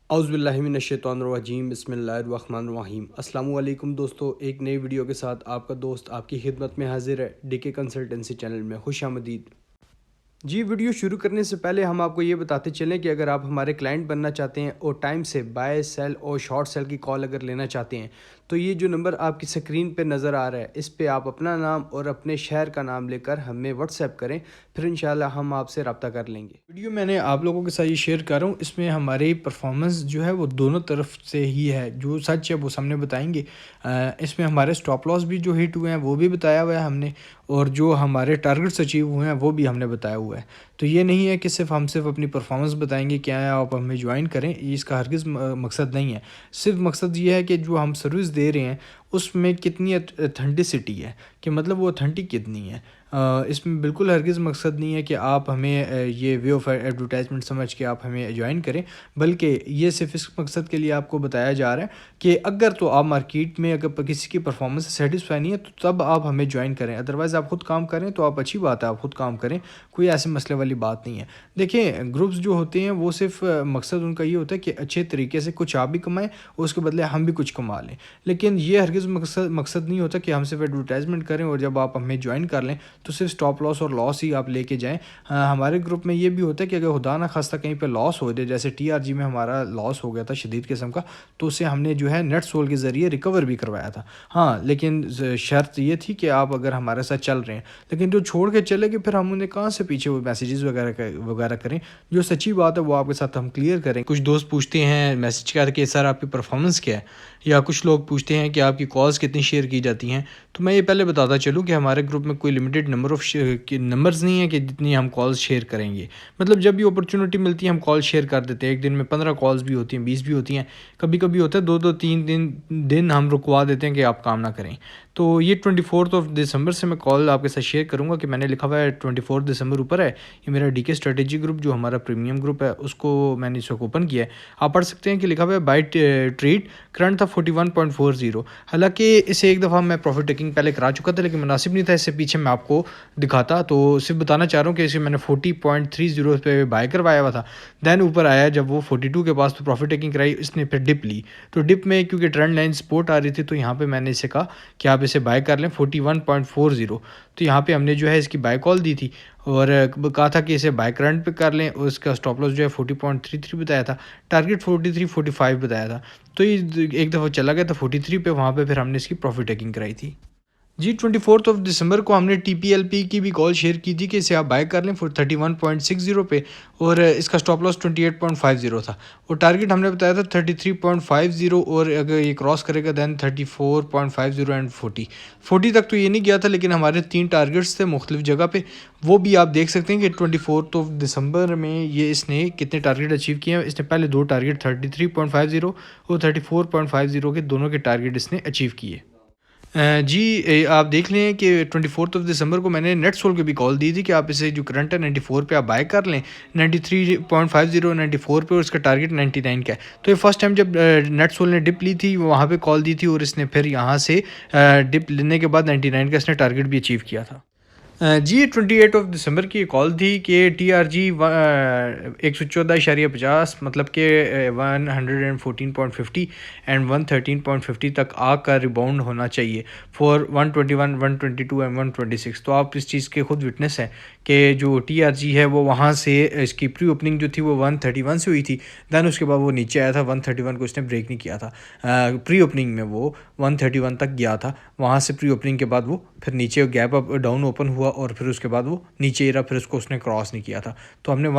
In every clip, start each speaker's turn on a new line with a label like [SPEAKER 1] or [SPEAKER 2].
[SPEAKER 1] औज़ुबिल्लाहिमिनश्शैतानिर्रजीम बिस्मिल्लाहिर्रहमानिर्रहीम। अस्सलामु अलैकुम दोस्तों, एक नई वीडियो के साथ आपका दोस्त आपकी खिदमत में हाजिर है। डीके कंसल्टेंसी चैनल में खुशामदीद। जी, वीडियो शुरू करने से पहले हम आपको ये बताते चलें कि अगर आप हमारे क्लाइंट बनना चाहते हैं और टाइम से बाय सेल और शॉर्ट सेल की कॉल अगर लेना चाहते हैं तो ये जो नंबर आपकी स्क्रीन पे नज़र आ रहा है इस पे आप अपना नाम और अपने शहर का नाम लेकर हमें व्हाट्सएप करें, फिर इंशाल्लाह हम आपसे रब्ता कर लेंगे। वीडियो मैंने आप लोगों के साथ ये शेयर कर रहा हूँ, इसमें हमारी परफॉर्मेंस जो है वो दोनों तरफ से ही है। जो सच है वो सामने बताएंगे। इसमें हमारे स्टॉप लॉस भी जो हिट हुए हैं वो भी बताया हुआ है हमने, और जो हमारे टारगेट्स अचीव हुए हैं वो भी हमने बताया हुआ है। तो ये नहीं है कि हम सिर्फ अपनी परफॉर्मेंस बताएंगे क्या है आप हमें ज्वाइन करें, ये इसका हरगिज़ मकसद नहीं है। सिर्फ मकसद ये है कि जो हम सर्विस दे रहे हैं उसमें कितनी ऑथेंटिसिटी है, कि मतलब वो ऑथेंटिक कितनी है। इसमें बिल्कुल हरगिज़ मकसद नहीं है कि आप हमें ये वे ऑफ एडवर्टाइजमेंट समझ के आप हमें ज्वाइन करें, बल्कि ये सिर्फ इस मकसद के लिए आपको बताया जा रहा है कि अगर तो आप मार्केट में अगर किसी की परफॉर्मेंस से सेटिस्फाई नहीं है तो तब आप हमें ज्वाइन करें, अदरवाइज़ आप खुद काम करें तो आप अच्छी बात है, आप खुद काम करें, कोई ऐसे मसले वाली बात नहीं है। देखिए, ग्रुप्स जो होते हैं वो सिर्फ मकसद उनका ये होता है कि अच्छे तरीके से कुछ आप भी कमाएं और उसके बदले हम भी कुछ कमा लें, लेकिन ये हरगिज़ मकसद नहीं होता कि हम सिर्फ एडवर्टाइजमेंट करें और जब आप हमें ज्वाइन कर लें तो सिर्फ स्टॉप लॉस और लॉस ही आप लेके जाएं। हमारे ग्रुप में ये भी होता है कि अगर खुदा ना खास्ता कहीं पे लॉस हो जाए, जैसे टीआरजी में हमारा लॉस हो गया था शदीद किस्म का, तो उसे हमने जो है नेट सोल के ज़रिए रिकवर भी करवाया था। हाँ, लेकिन शर्त ये थी कि आप अगर हमारे साथ चल रहे हैं, लेकिन जो छोड़ के चले गए फिर हम उन्हें कहाँ से पीछे वो मैसेजेस वगैरह करें। जो सच्ची बात है वो आपके साथ हम क्लियर करें। कुछ दोस्त पूछते हैं मैसेज करके सर आपकी परफॉर्मेंस क्या है, या कुछ लोग पूछते हैं कि आपकी कॉल्स कितनी शेयर की जाती हैं। तो मैं ये पहले बताता चलूँ कि हमारे ग्रुप में कोई लिमिटेड नंबर ऑफ़ नंबर्स नहीं है कि जितनी हम कॉल्स शेयर करेंगे। मतलब जब भी अपॉर्चुनिटी मिलती है हम कॉल शेयर कर देते हैं। एक दिन में 15 कॉल्स भी होती हैं, 20 भी होती हैं, कभी कभी होता है 2-2 3 दिन हम रुकवा देते हैं कि आप काम ना करें। तो ये 24 दिसंबर से मैं कॉल आपके साथ शेयर करूँगा कि मैंने लिखा हुआ है 24 दिसंबर ऊपर है। ये मेरा डीके स्ट्रेटेजी ग्रुप जो हमारा प्रीमियम ग्रुप है उसको मैंने इस वक्त ओपन किया है। आप पढ़ सकते हैं कि लिखा हुआ है बाई ट्रेड करंट था 41.40। हालांकि इसे एक दफ़ा मैं प्रॉफिट टेकिंग पहले करा चुका था, लेकिन मुनासिब नहीं था इससे पीछे मैं आपको दिखाता। तो सिर्फ बताना चाह रहा हूँ कि इसे मैंने 40.30 पे बाय करवाया हुआ था। दैन ऊपर आया जब वो 42 के पास, तो प्रॉफिट टेकिंग कराई, इसने फिर डिप ली। तो डिप में क्योंकि ट्रेंड लाइन सपोर्ट आ रही थी तो यहाँ पे मैंने इसे कहा कि आप इसे बाय कर लें 41.40। तो यहाँ पे हमने जो है इसकी बाय कॉल दी थी और कहा था कि इसे बाय करंट पे कर लें, और इसका स्टॉप लॉस जो है 40.33 बताया था, टारगेट 43-45 बताया था। तो ये एक दफ़ा चला गया था 43 पे, वहाँ पे फिर हमने इसकी प्रॉफिट टेकिंग कराई थी। जी, 24 दिसंबर को हमने टीपीएलपी की भी कॉल शेयर की थी कि इसे आप बाय कर लें 31.60 पे, और इसका स्टॉप लॉस 28.50 था, और टारगेट हमने बताया था 33.50, और अगर ये क्रॉस करेगा दैन 34.50 एंड 40 तक तो ये नहीं गया था, लेकिन हमारे 3 टारगेट्स थे मुख्तलिफ जगह पे, वो भी आप देख सकते हैं कि 24 दिसंबर में ये इसने कितने टारगेट अचीव किए हैं। इसने पहले 2 टारगेट 33.50 और 34.50 के दोनों के टारगेट इसने अचीव किए। जी, आप देख लें कि 24 दिसंबर को मैंने नेट सोल की भी कॉल दी थी कि आप इसे जो करंट है 94 पे आप बाय कर लें, 93.50 94 पे, और इसका टारगेट 99 का है। तो ये फर्स्ट टाइम जब नेट सोल ने डिप ली थी वहाँ पे कॉल दी थी, और इसने फिर यहाँ से डिप लेने के बाद 99 का इसने टारगेट भी अचीव किया था। जी, 28 दिसंबर की कॉल थी कि टीआरजी 114.50 मतलब कि 114.50 एंड 113.50 तक आकर रिबाउंड होना चाहिए फॉर 121, 122 एंड 126। तो आप इस चीज़ के खुद विटनेस हैं कि जो टीआरजी है वो वहाँ से इसकी प्री ओपनिंग जो थी वो 131 से हुई थी, दैन उसके बाद वो नीचे आया था 131 को इसने ब्रेक नहीं किया था। प्री ओपनिंग में वो 131 तक गया था, वहाँ से प्री ओपनिंग के बाद वो फिर नीचे गैप अप डाउन ओपन हुआ और फिर उसके बाद वो नीचे ही रहा, फिर उसको उसने क्रॉस नहीं किया था। तो हमने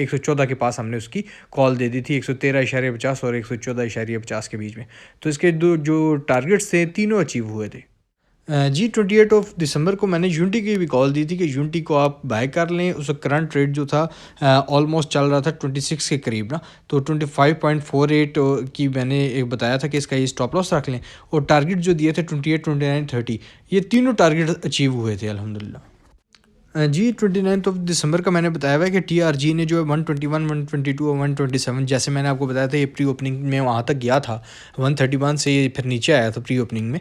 [SPEAKER 1] 114 के पास हमने उसकी कॉल दे दी थी, 113.50 और 114.50 के बीच में। तो इसके जो टारगेट्स थे तीनों अचीव हुए थे। जी, 28 दिसंबर को मैंने यूनिटी की भी कॉल दी थी कि यूनिटी को आप बाय कर लें। उसका करंट रेट जो था ऑलमोस्ट चल रहा था 26 के करीब ना, तो 25.48 की मैंने एक बताया था कि इसका ये स्टॉप लॉस रख लें, और टारगेट जो दिए थे 28, 29, 30, ये तीनों टारगेट अचीव हुए थे अल्हम्दुलिल्लाह। जी, 29 दिसंबर का मैंने बताया हुआ है कि टीआरजी ने जो है 121, 122 और 127, जैसे मैंने आपको बताया था ये प्री ओपनिंग में वहाँ तक गया था 131 से, ये फिर नीचे आया था प्री ओपनिंग में।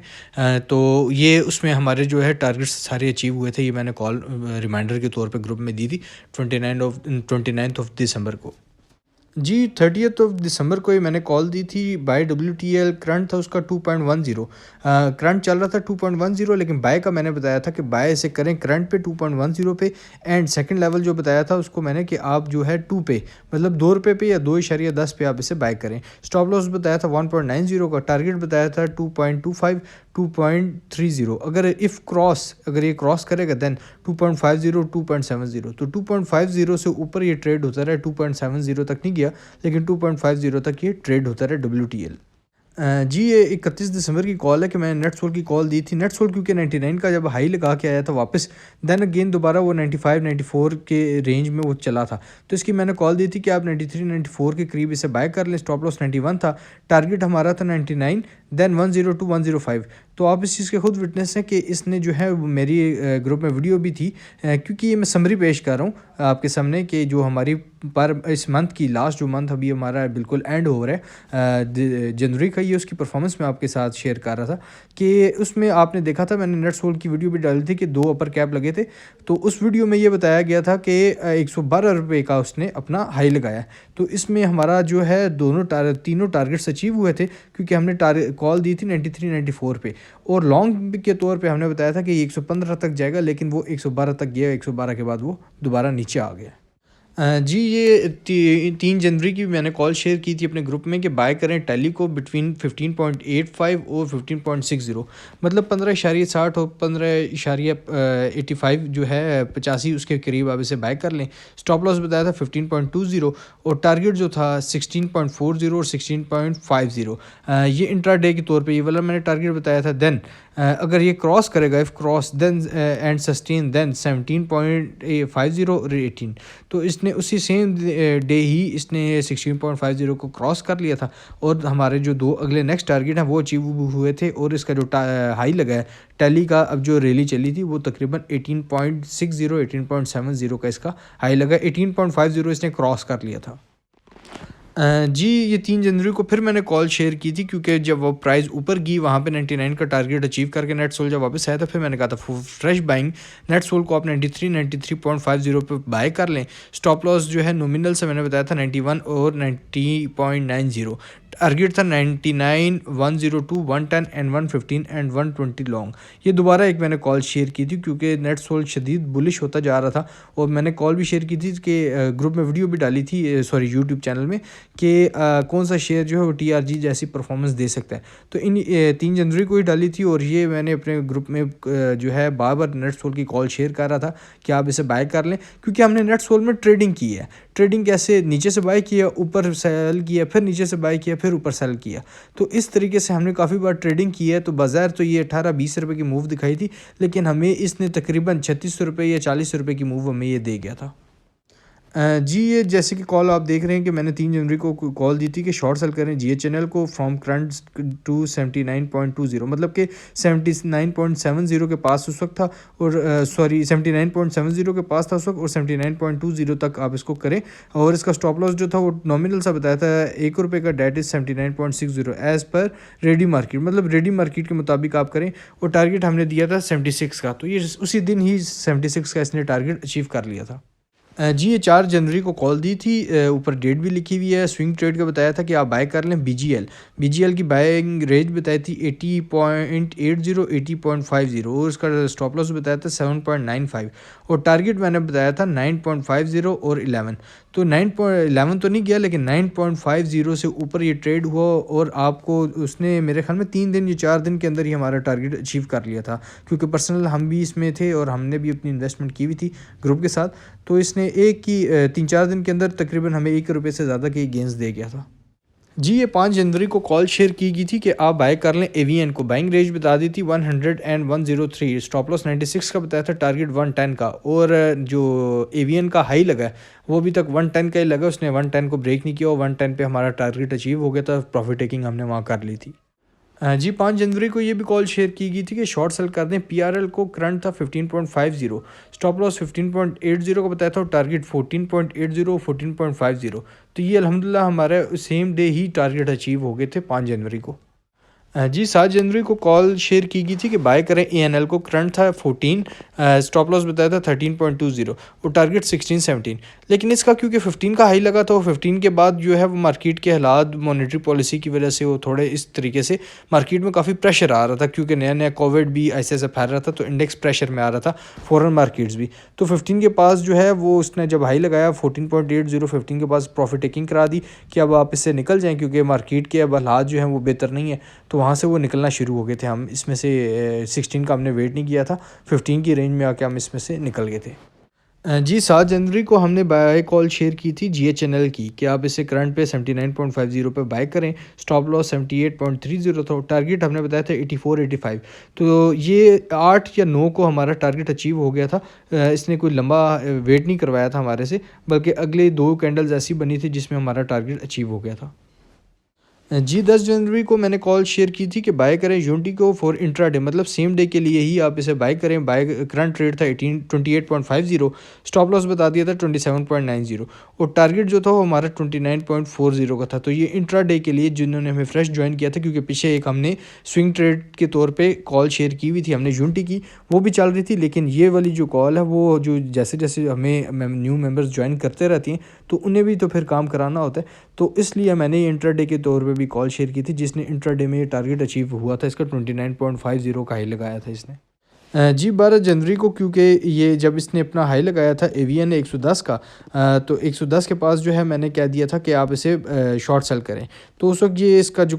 [SPEAKER 1] तो ये उसमें हमारे जो है टारगेट्स सारे अचीव हुए थे। ये मैंने कॉल रिमाइंडर के तौर पे ग्रुप में दी थी 29 दिसंबर को। जी 30th ऑफ दिसंबर को ही मैंने कॉल दी थी बाय WTL। करंट था उसका 2.10। करंट चल रहा था 2.10, लेकिन बाय का मैंने बताया था कि बाय से करें करंट पे 2.10 पे। एंड सेकंड लेवल जो बताया था उसको मैंने कि आप जो है 2 पे, मतलब 2 रुपये पे या 2.10 पे आप इसे बाय करें। स्टॉप लॉस बताया था 1.90 का, टारगेट बताया था 2.25 2.30। अगर ये क्रॉस करेगा देन 2.50 2.70, तो 2.50 से ऊपर ये ट्रेड होता रहा, 2.70 तक नहीं गया, लेकिन 2.50 तक ये ट्रेड होता रहा WTL। जी ये 31 दिसंबर की कॉल है कि मैंने नेटसोल की कॉल दी थी। नेटसोल क्योंकि 99 का जब हाई लगा के आया था वापस, देन अगेन दोबारा वो 95 94 के रेंज में वो चला था, तो इसकी मैंने कॉल दी थी कि आप 93 94 के करीब इसे बाय कर लें। स्टॉप लॉस 91 था, टारगेट हमारा था 99, देन 102 105। तो आप इस चीज़ के खुद विटनेस हैं कि इसने जो है मेरी ग्रुप में वीडियो भी थी, क्योंकि ये मैं समरी पेश कर रहा हूँ आपके सामने कि जो हमारी पर इस मंथ की लास्ट जो मंथ अभी हमारा बिल्कुल एंड हो रहा है जनवरी का, ये उसकी परफॉर्मेंस मैं आपके साथ शेयर कर रहा था कि उसमें आपने देखा था मैंने नेटसोल की वीडियो भी डाली थी कि 2 अपर कैप लगे थे। तो उस वीडियो में ये बताया गया था कि 112 रुपये का उसने अपना हाई लगाया। तो इसमें हमारा जो है तीनों टारगेट्स अचीव हुए थे, क्योंकि हमने कॉल दी थी 93 94 पे, और लॉन्ग के तौर पे हमने बताया था कि ये 115 तक जाएगा, लेकिन वो 112 तक गया। 112 के बाद वो दोबारा नीचे आ गया। जी ये 3 जनवरी की मैंने कॉल शेयर की थी अपने ग्रुप में कि बाय करें टैली को बिटवीन 15.85 और 15.60, मतलब 15.60 और 15.85 जो है 85 उसके करीब आप इसे बाय कर लें। स्टॉप लॉस बताया था 15.20 और टारगेट जो था 16.40 और 16.50। ये इंट्राडे के तौर पे ये वाला मैंने टारगेट बताया था। देन अगर ये क्रॉस करेगा, if cross then and sustain then 17.50 और 18, तो इसने उसी सेम डे ही इसने 16.50 को क्रॉस कर लिया था, और हमारे जो 2 अगले नेक्स्ट टारगेट हैं वो अचीव हुए थे। और इसका जो हाई लगा है टैली का, अब जो रैली चली थी वो तकरीबन 18.60 18.70 का इसका हाई लगा। 18.50 इसने क्रॉस कर लिया था। जी ये 3 जनवरी को फिर मैंने कॉल शेयर की थी, क्योंकि जब वो प्राइस ऊपर गई वहाँ पे 99 का टारगेट अचीव करके नेटसोल जब वापस आया था, फिर मैंने कहा था फ्रेश बाइंग नेटसोल को आप 93 पे बाय कर लें। स्टॉप लॉस जो है नॉमिनल से मैंने बताया था 91 और 90.90। टारगेट था 99 102 110 एंड 115 एंड 120 लॉन्ग। ये दोबारा एक मैंने कॉल शेयर की थी क्योंकि नेटसोल शदीद बुलिश होता जा रहा था, और मैंने कॉल भी शेयर की थी कि ग्रुप में वीडियो भी डाली थी, सॉरी यूट्यूब चैनल में, कि कौन सा शेयर जो है वो TRG जैसी परफॉर्मेंस दे सकता है। तो इन 3 जनवरी को ही डाली थी, और ये मैंने अपने ग्रुप में जो है बार बार नेटसोल की कॉल शेयर कर रहा था कि आप इसे बाय कर लें, क्योंकि हमने नेटसोल में ट्रेडिंग की है। ट्रेडिंग कैसे, नीचे से बाय किया, ऊपर सेल किया, फिर नीचे से बाय किया, फिर ऊपर सेल किया। तो इस तरीके से हमने काफ़ी बार ट्रेडिंग की है। तो बाज़ार तो ये 18-20 रुपये की मूव दिखाई थी, लेकिन हमें इसने तकरीबन 36 रुपये या 40 रुपये की मूव हमें ये दे गया था। जी ये जैसे कि कॉल आप देख रहे हैं कि मैंने 3 जनवरी को कॉल दी थी कि शॉर्ट सेल करें GHNL को फ्रॉम करंट टू 79.20, मतलब कि 79.70 के पास उस वक्त था, और सॉरी 79.70 के पास था उस वक्त, और 79.20 तक आप इसको करें। और इसका स्टॉप लॉस जो था वो नॉमिनल सा बताया था 1 रुपये का, that is 79.60 as per ready market, मतलब रेडी मार्केट के मुताबिक आप करें। और टारगेट हमने दिया था 76 का, तो ये उसी दिन ही 76 का इसने टारगेट अचीव कर लिया था। जी ये 4 जनवरी को कॉल दी थी, ऊपर डेट भी लिखी हुई है। स्विंग ट्रेड का बताया था कि आप बाय कर लें BGL की बाइंग रेंज बताई थी 80.80 80.50, और उसका स्टॉप लॉस बताया था 7.95, और टारगेट मैंने बताया था 9.50 और 11। तो 9.11 तो नहीं गया, लेकिन 9.50 से ऊपर ये ट्रेड हुआ, और आपको उसने मेरे ख्याल में 3 दिन या 4 दिन के अंदर ही हमारा टारगेट अचीव कर लिया था, क्योंकि पर्सनल हम भी इसमें थे और हमने भी अपनी इन्वेस्टमेंट की हुई थी ग्रुप के साथ। तो इसने 3-4 दिन के अंदर तकरीबन हमें 1 रुपये से ज़्यादा के गेंस दे गया था। जी ये 5 जनवरी को कॉल शेयर की गई थी कि आप बाय कर लें AVN को। बाइंग रेंज बता दी थी 100 एंड 103, स्टॉप लॉस 96 का बताया था, टारगेट 110 का, और जो AVN का हाई लगा है वो अभी तक 110 का ही लगा, उसने 110 को ब्रेक नहीं किया, और 110 पे हमारा टारगेट अचीव हो गया था। प्रॉफिट टेकिंग हमने वहाँ कर ली थी। जी 5 जनवरी को ये भी कॉल शेयर की गई थी कि शॉर्ट सेल कर दें PRL को। करंट था 15.50, स्टॉप लॉस 15.80 का बताया था, और टारगेट 14.80 14.50। तो ये अल्हम्दुलिल्लाह हमारे सेम डे ही टारगेट अचीव हो गए थे 5 जनवरी को। जी 7 जनवरी को कॉल शेयर की गई थी कि बाय करें ANL को। करंट था 14, स्टॉप लॉस बताया था 13.20 और टारगेट 16-17। लेकिन इसका क्योंकि 15 का हाई लगा था, 15 के बाद जो है वो मार्केट के हालात मॉनेटरी पॉलिसी की वजह से वो थोड़े इस तरीके से मार्केट में काफ़ी प्रेशर आ रहा था, क्योंकि नया नया कोविड भी ऐसे ऐसे फैल रहा था, तो इंडेक्स प्रेशर में आ रहा था, फॉरेन मार्केट्स भी। तो 15 के पास जो है वो उसने जब हाई लगाया 14.80, 15 के पास प्रॉफिट टेकिंग करा दी कि अब आप इससे निकल जाएं, क्योंकि मार्केट के अब हालात जो हैं वो बेहतर नहीं है। तो वहाँ से वो निकलना शुरू हो गए थे। हम इसमें से 16 का हमने वेट नहीं किया था, 15 की रेंज में आके हम इसमें से निकल गए थे। जी 7 जनवरी को हमने बाय कॉल शेयर की थी GHNL की कि आप इसे करंट पे 79.50 पे बाय करें। स्टॉप लॉस 78.30 था, टारगेट हमने बताया था 84-85। तो ये 8 या 9 को हमारा टारगेट अचीव हो गया था। इसने कोई लंबा वेट नहीं करवाया था हमारे से, बल्कि अगले 2 कैंडल्स ऐसी बनी थी जिसमें हमारा टारगेट अचीव हो गया था। जी 10 जनवरी को मैंने कॉल शेयर की थी कि बाय करें यूनिटी को फॉर इंट्राडे, मतलब सेम डे के लिए ही आप इसे बाय करें। बाय करंट रेट था 28.50, स्टॉप लॉस बता दिया था 27.90 और टारगेट जो था वो हमारा 29.40 का था। तो ये इंट्राडे के लिए जिन्होंने हमें फ्रेश ज्वाइन किया था, क्योंकि पीछे एक हमने स्विंग ट्रेड के तौर पे कॉल शेयर की हुई थी हमने यूनिटी की, वो भी चल रही थी। लेकिन ये वाली जो कॉल है वो जो जैसे जैसे हमें न्यू मेंबर्स ज्वाइन करते रहती हैं तो उन्हें भी तो फिर काम कराना होता है। तो इसलिए मैंने इंट्राडे के तौर पे भी कॉल शेयर की थी, जिसने इंट्राडे में ये टारगेट अचीव हुआ था। इसका 29.50 का हाई लगाया था इसने। जी 12 जनवरी को, क्योंकि ये जब इसने अपना हाई लगाया था एवीएन 110 का, तो 110 के पास जो है मैंने कह दिया था कि आप इसे शॉर्ट सेल करें। तो उस वक्त ये इसका जो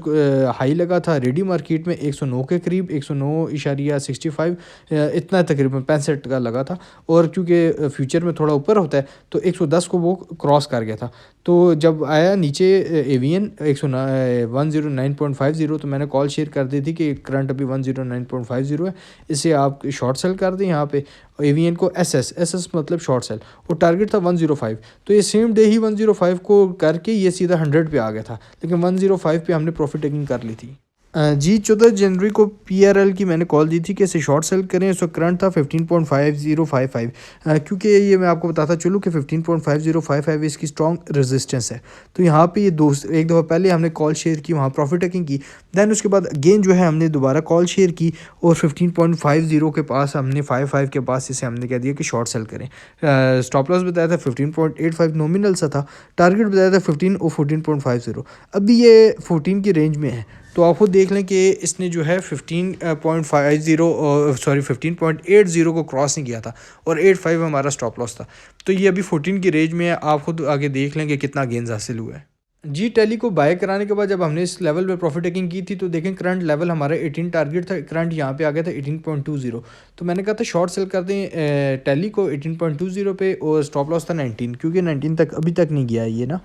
[SPEAKER 1] हाई लगा था रेडी मार्केट में 109 के करीब, 109.65 इतना तकरीबन 65 का लगा था। और क्योंकि फ्यूचर में थोड़ा ऊपर होता है तो 110 को वो क्रॉस कर गया था। तो जब आया नीचे एवीएन 109.50, तो मैंने कॉल शेयर कर दी थी कि करंट अभी 109.50 है, इसे आप शॉर्ट सेल कर दें यहाँ पे। एवीएन को एस मतलब शॉर्ट सेल, और टारगेट था 105। तो ये सेम डे ही 105 को करके ये सीधा 100 पे आ गया था, लेकिन 105 पे हमने प्रॉफिट टेकिंग कर ली थी। जी 14 जनवरी को PRL की मैंने कॉल दी थी कि इसे शॉर्ट सेल करें। इसका करंट था 15.5055, क्योंकि ये मैं आपको बताता चलूँ कि 15.5055 इसकी स्ट्रॉन्ग रेजिस्टेंस है। तो यहाँ पे ये एक दफ़ा पहले हमने कॉल शेयर की, वहाँ प्रॉफिट टेकिंग की। दैन उसके बाद अगेन जो है हमने दोबारा कॉल शेयर की और 15.50 के पास हमने 55 के पास इसे हमने कह दिया कि शॉर्ट सेल करें। स्टॉप लॉस बताया था 15.85 नॉमिनल सा था, टारगेट बताया था 15 और 14.50। अभी ये 14 की रेंज में है। तो आप खुद देख लें कि इसने जो है 15.80 को क्रॉस नहीं किया था, और 85 हमारा स्टॉप लॉस था। तो ये अभी 14 की रेंज में है। आप खुद आगे देख लें कि कितना गेंस हासिल हुआ है। जी टैली को बाय कराने के बाद जब हमने इस लेवल पे प्रॉफिट टेकिंग की थी, तो देखें करंट लेवल हमारा 18 टारगेट था, करंट यहाँ पे आ गया था 18.20। तो मैंने कहा था शॉर्ट सेल कर दें टैली को 18.20 पे, और स्टॉप लॉस था 19, क्योंकि 19 तक अभी तक नहीं गया ये ना।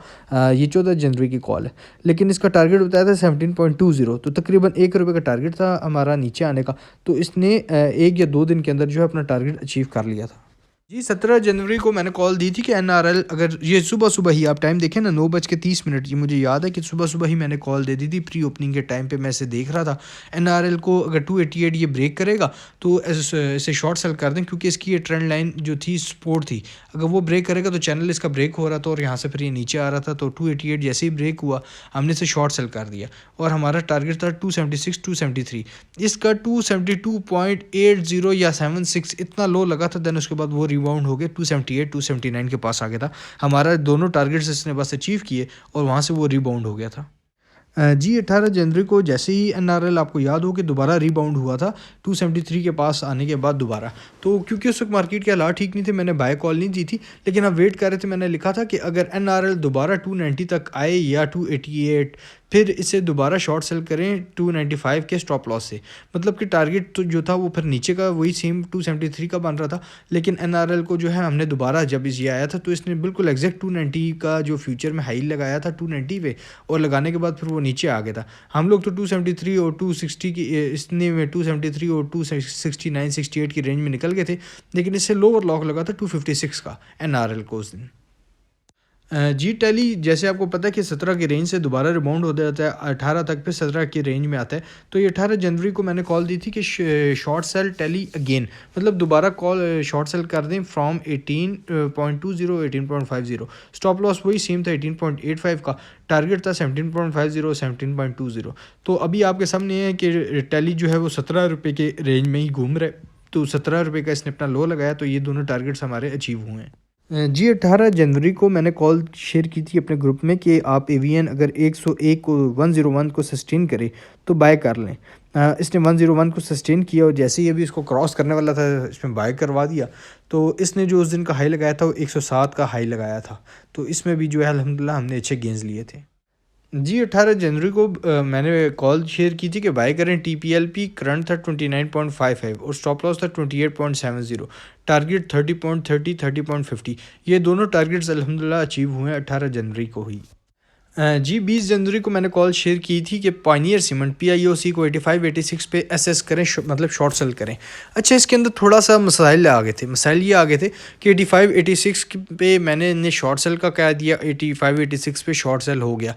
[SPEAKER 1] ये 14 जनवरी की कॉल है, लेकिन इसका टारगेट बताया था 17.20। तो तकरीबन ₹1 का टारगेट था हमारा नीचे आने का। तो इसने 1 या 2 दिन के अंदर जो है अपना टारगेट अचीव कर लिया था। जी 17 जनवरी को मैंने कॉल दी थी कि NRL, अगर ये सुबह सुबह ही आप टाइम देखें ना 9:30, ये मुझे याद है कि सुबह सुबह ही मैंने कॉल दे दी थी। प्री ओपनिंग के टाइम पे मैं इसे देख रहा था, NRL को अगर 288 ये ब्रेक करेगा तो इसे शॉर्ट सेल कर दें, क्योंकि इसकी ये ट्रेंड लाइन जो थी सपोर्ट थी। अगर वो ब्रेक करेगा तो चैनल इसका ब्रेक हो रहा था और यहाँ से फिर ये नीचे आ रहा था। तो 288 जैसे ही ब्रेक हुआ हमने इसे शॉर्ट सेल कर दिया, और हमारा टारगेट था 276 273। इसका 272.80 या 76 इतना लो लगा था। देन उसके बाद वो रिबाउंड हो गया 278 279 के पास आ गया था। हमारा दोनों टारगेट्स इसने बस अचीव किए और वहाँ से वो रिबाउंड हो गया था। जी 18 जनवरी को जैसे ही NRL आपको याद हो कि दोबारा रिबाउंड हुआ था 273 के पास आने के बाद दोबारा। तो क्योंकि उस वक्त मार्केट के हालात ठीक नहीं थे, मैंने बाय कॉल नहीं दी थी, लेकिन हम वेट कर रहे थे। मैंने लिखा था कि अगर NRL दोबारा 290 तक आए या 288, फिर इसे दोबारा शॉर्ट सेल करें 295 के स्टॉप लॉस से। मतलब कि टारगेट तो जो था वो फिर नीचे का वही सेम 273 का बन रहा था, लेकिन NRL को जो है हमने दोबारा जब ये आया था तो इसने बिल्कुल एग्जैक्ट 290 का जो फ्यूचर में हाई लगाया था 290 पे, और लगाने के बाद फिर वो नीचे आ गया था। हम लोग तो 273 और 260 की इसने में 273 और 269 68 की रेंज में निकल गए थे, लेकिन इससे लोअर लॉक लगा था 256 का NRL को उस दिन। जी टैली जैसे आपको पता है कि 17 की रेंज से दोबारा रिबाउंड हो जाता है 18 तक, फिर 17 की रेंज में आता है। तो ये 18 जनवरी को मैंने कॉल दी थी कि शॉर्ट सेल टैली अगेन, मतलब दोबारा कॉल शॉर्ट सेल कर दें फ्रॉम 18.20 18.50। स्टॉप लॉस वही सेम था 18.85 का, टारगेट था 17.50 17.20। तो अभी आपके सामने है कि टैली जो है वो 17 रुपये के रेंज में ही घूम रहा है। तो 17 रुपये का इसने अपना लो लगाया, तो ये दोनों टारगेट्स हमारे अचीव हुए हैं। जी 18 जनवरी को मैंने कॉल शेयर की थी अपने ग्रुप में कि आप एवीएन अगर 101 को 101 को सस्टेन करे तो बाय कर लें। इसने 101 को सस्टेन किया और जैसे ही अभी इसको क्रॉस करने वाला था इसमें बाय करवा दिया। तो इसने जो उस दिन का हाई लगाया था वो 107 का हाई लगाया था। तो इसमें भी जो है अल्हम्दुलिल्लाह हमने अच्छे गेंस लिए थे। जी 18 जनवरी को मैंने कॉल शेयर की थी कि बाय करें टीपीएलपी। करंट था 29.55 और स्टॉप लॉस था 28.70। टारगेट 30.30 30.50। ये दोनों टारगेट्स अल्हम्दुलिल्लाह अचीव हुए हैं 18 जनवरी को ही। जी 20 जनवरी को मैंने कॉल शेयर की थी कि पायनियर सीमेंट PIOC को 85 86 पे एसएस करें, मतलब शॉर्ट सेल करें। अच्छा, इसके अंदर थोड़ा सा मसाइल आ गए थे। मसाइल ये आ गए थे कि 85 86 पे मैंने इन्हें शॉर्ट सेल का कह दिया, 85 86 पे शॉर्ट सेल हो गया।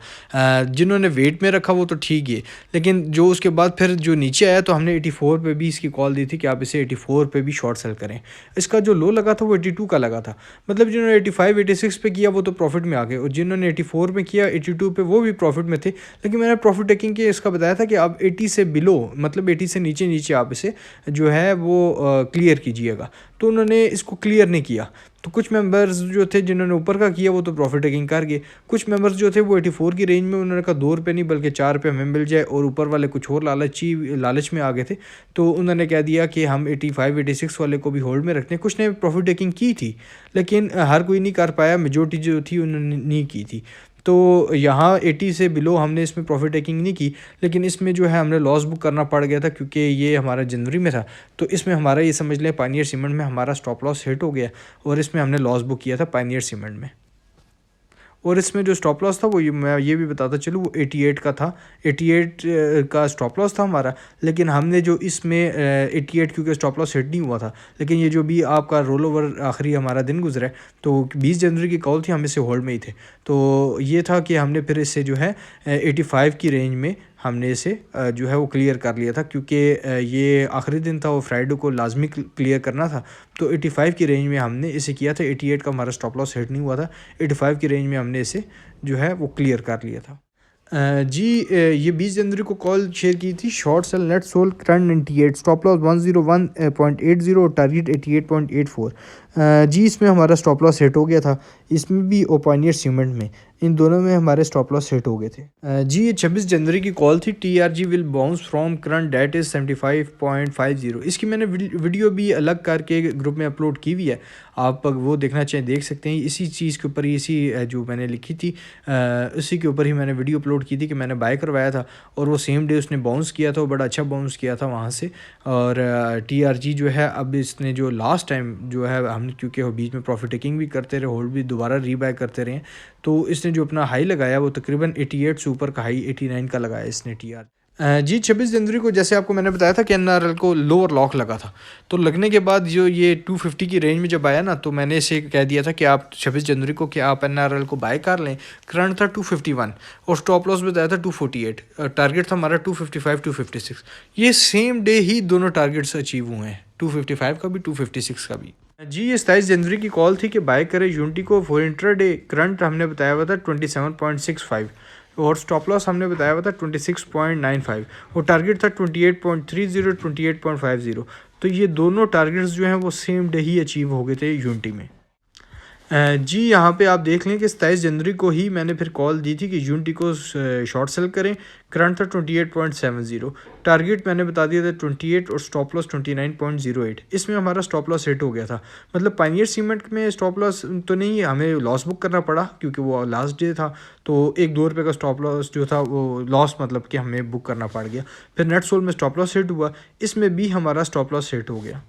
[SPEAKER 1] जिन्होंने वेट में रखा वो तो ठीक है, लेकिन जो उसके बाद फिर जो नीचे आया तो हमने 84 पे भी इसकी कॉल दी थी कि आप इसे 84 पे भी शॉर्ट सेल करें। इसका जो लो लगा था वो 82 का लगा था, मतलब जिन्होंने 85 86 पे किया वो तो प्रॉफिट में आ गए, और जिन्होंने 84 में किया 82 पे वो भी प्रॉफिट में थे। लेकिन मैंने प्रॉफिट टेकिंग के इसका बताया था कि आप 80 से बिलो, मतलब 80 से नीचे नीचे आप इसे जो है वो क्लियर कीजिएगा। तो उन्होंने इसको क्लियर नहीं किया। तो कुछ मेंबर्स जो थे जिन्होंने ऊपर का किया वो तो प्रॉफिट टेकिंग कर गए। कुछ मेंबर्स जो थे वो 84 की रेंज में, उन्होंने कहा 2 रुपये नहीं बल्कि 4 रुपये हमें मिल जाए, और ऊपर वाले कुछ और लालच में आ गए थे। तो उन्होंने कह दिया कि हम 85 86 वाले को भी होल्ड में रखते हैं। कुछ ने प्रॉफिट टेकिंग की थी, लेकिन हर कोई नहीं कर पाया, मेजोरिटी जो थी उन्होंने नहीं की थी। तो यहाँ 80 से बिलो हमने इसमें प्रॉफिट टेकिंग नहीं की, लेकिन इसमें जो है हमने लॉस बुक करना पड़ गया था क्योंकि ये हमारा जनवरी में था। तो इसमें हमारा ये समझ लें पायनियर सीमेंट में हमारा स्टॉप लॉस हिट हो गया, और इसमें हमने लॉस बुक किया था पायनियर सीमेंट में। और इसमें जो स्टॉप लॉस था वो मैं ये भी बताता चलूँ वो 88 का था। 88 का स्टॉप लॉस था हमारा, लेकिन हमने जो इसमें 88 क्योंकि स्टॉप लॉस हिट नहीं हुआ था। लेकिन ये जो भी आपका रोल ओवर आखिरी हमारा दिन गुजरा है, तो 20 जनवरी की कॉल थी, हम इसे होल्ड में ही थे। तो ये था कि हमने फिर इससे जो है 85 की रेंज में हमने इसे जो है वो क्लियर कर लिया था, क्योंकि ये आखिरी दिन था, वो फ्राइडे को लाजमी क्लियर करना था। तो 85 की रेंज में हमने इसे किया था। 88 का हमारा स्टॉप लॉस हिट नहीं हुआ था, 85 की रेंज में हमने इसे जो है वो क्लियर कर लिया था। जी ये 20 जनवरी को कॉल शेयर की थी। शॉर्ट सेल नेट सोल करंट 98, स्टॉप लॉस 101.80 और टारगेट 88.84। जी इसमें हमारा स्टॉप लॉस हिट हो गया था, इसमें भी ओपानियर सीमेंट में, इन दोनों में हमारे स्टॉप लॉस हिट हो गए थे। जी ये 26 जनवरी की कॉल थी। TRG will bounce from current that is 75.50। इसकी मैंने वीडियो भी अलग करके ग्रुप में अपलोड की हुई है, आप वो देखना चाहें देख सकते हैं। इसी चीज़ के ऊपर, इसी जो मैंने लिखी थी उसी के ऊपर ही मैंने वीडियो अपलोड की थी कि मैंने बाय करवाया था और वो सेम डे उसने बाउंस किया था, वो बड़ा अच्छा बाउंस किया था वहाँ से। और TRG जो है अब इसने जो लास्ट टाइम जो है हमने, क्योंकि वो बीच में प्रॉफिट टेकिंग भी करते रहे, होल्ड भी दोबारा रीबाय करते रहे, तो इसने जो अपना हाई लगाया वो तकरीबन 88 से ऊपर का हाई 89 का लगाया इसने TRG। जी 26 जनवरी को जैसे आपको मैंने बताया था कि NRL को लोअर लॉक लगा था, तो लगने के बाद जो ये 250 की रेंज में जब आया ना, तो मैंने इसे कह दिया था कि आप 26 जनवरी को कि आप NRL को बाय कर लें। करंट था 251 और स्टॉप लॉस बताया था 248, टारगेट था हमारा 255 256। ये सेम डे ही दोनों टारगेट्स अचीव हुए हैं, 255 का भी 256 का भी। जी ये 27 जनवरी की कॉल थी कि बाय करें यूनिटी को फॉर इंट्राडे। करंट हमने बताया हुआ था 27.65 और स्टॉप लॉस हमने बताया हुआ था 26.95 और टारगेट था 28.30 28.50। तो ये दोनों टारगेट्स जो हैं वो सेम डे ही अचीव हो गए थे यूनिटी में। जी यहाँ पे आप देख लें कि 27 जनवरी को ही मैंने फिर कॉल दी थी कि यूनिटी को शॉर्ट सेल करें। करंट था 28.70, टारगेट मैंने बता दिया था 28 और स्टॉप लॉस 29.08। इसमें हमारा स्टॉप लॉस हिट हो गया था। मतलब पायनियर सीमेंट में स्टॉप लॉस तो नहीं, हमें लॉस बुक करना पड़ा क्योंकि वो लास्ट डे था, तो 1-2 रुपये का स्टॉप लॉस जो था वो लॉस, मतलब कि हमें बुक करना पड़ गया। फिर नेट सोल में स्टॉप लॉस हिट हुआ, इसमें भी हमारा स्टॉप लॉस हिट हो गया।